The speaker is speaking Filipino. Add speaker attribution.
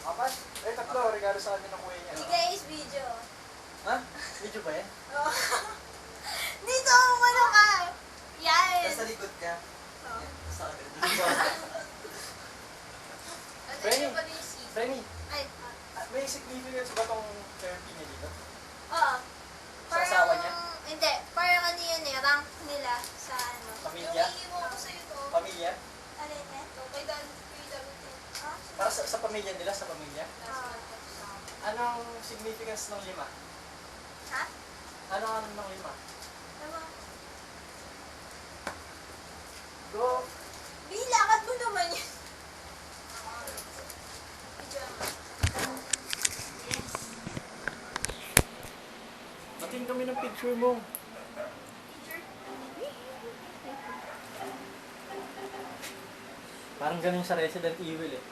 Speaker 1: Apat? Eh, tatlo. Regalo sa akin ng kuya niya.
Speaker 2: Hey guys, video.
Speaker 1: Ha? Video ba yan?
Speaker 2: Oh. Dito, ano ka? Yan.
Speaker 3: Nasa likod ka.
Speaker 2: Oh.
Speaker 3: Sa akin.
Speaker 1: Frenny, Frenny,
Speaker 2: Ay,
Speaker 1: may significance ba tong therapy niya dito?
Speaker 2: oo.
Speaker 1: Sa asawa niya?
Speaker 2: Hindi, parang ano yun eh, rank nila sa ano.
Speaker 1: Pamilya?
Speaker 2: Iiwan ko sa'yo to.
Speaker 1: Pamilya?
Speaker 2: Alin eh? Kay Dalutin. Ah?
Speaker 1: Para sa pamilya nila, sa pamilya?
Speaker 2: Ah.
Speaker 1: Anong significance ng 5?
Speaker 2: Ha?
Speaker 1: Ano ng 5?
Speaker 2: Tama.
Speaker 1: Go!
Speaker 2: Bilakad mo naman yun. Video mo. Yes.
Speaker 1: Batiin kami ng picture mo. Parang ganun sa Resident Evil eh.